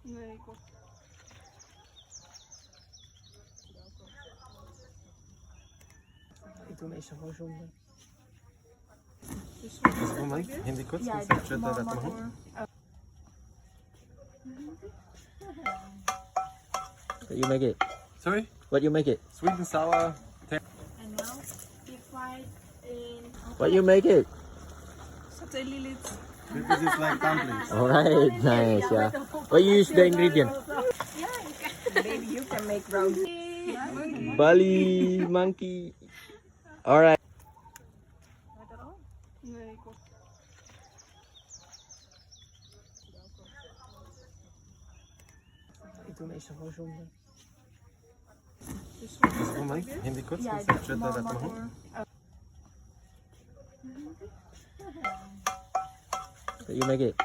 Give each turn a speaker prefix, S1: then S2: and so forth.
S1: Ito na isang mushroom na.
S2: Hindi kurz, konzentriert da machen.
S1: What you make it?
S2: Sorry?
S1: What you make it?
S2: Sweet and sour.
S3: And now deep fried in
S1: What you make it?
S2: This is like dumplings.
S1: Alright, nice, yeah. What you use the ingredient?
S3: maybe you can make round.
S1: Bali monkey. Alright. Ito na isang mushroom na.
S2: Hindi kurz, konzentriert da machen.
S1: What you make it?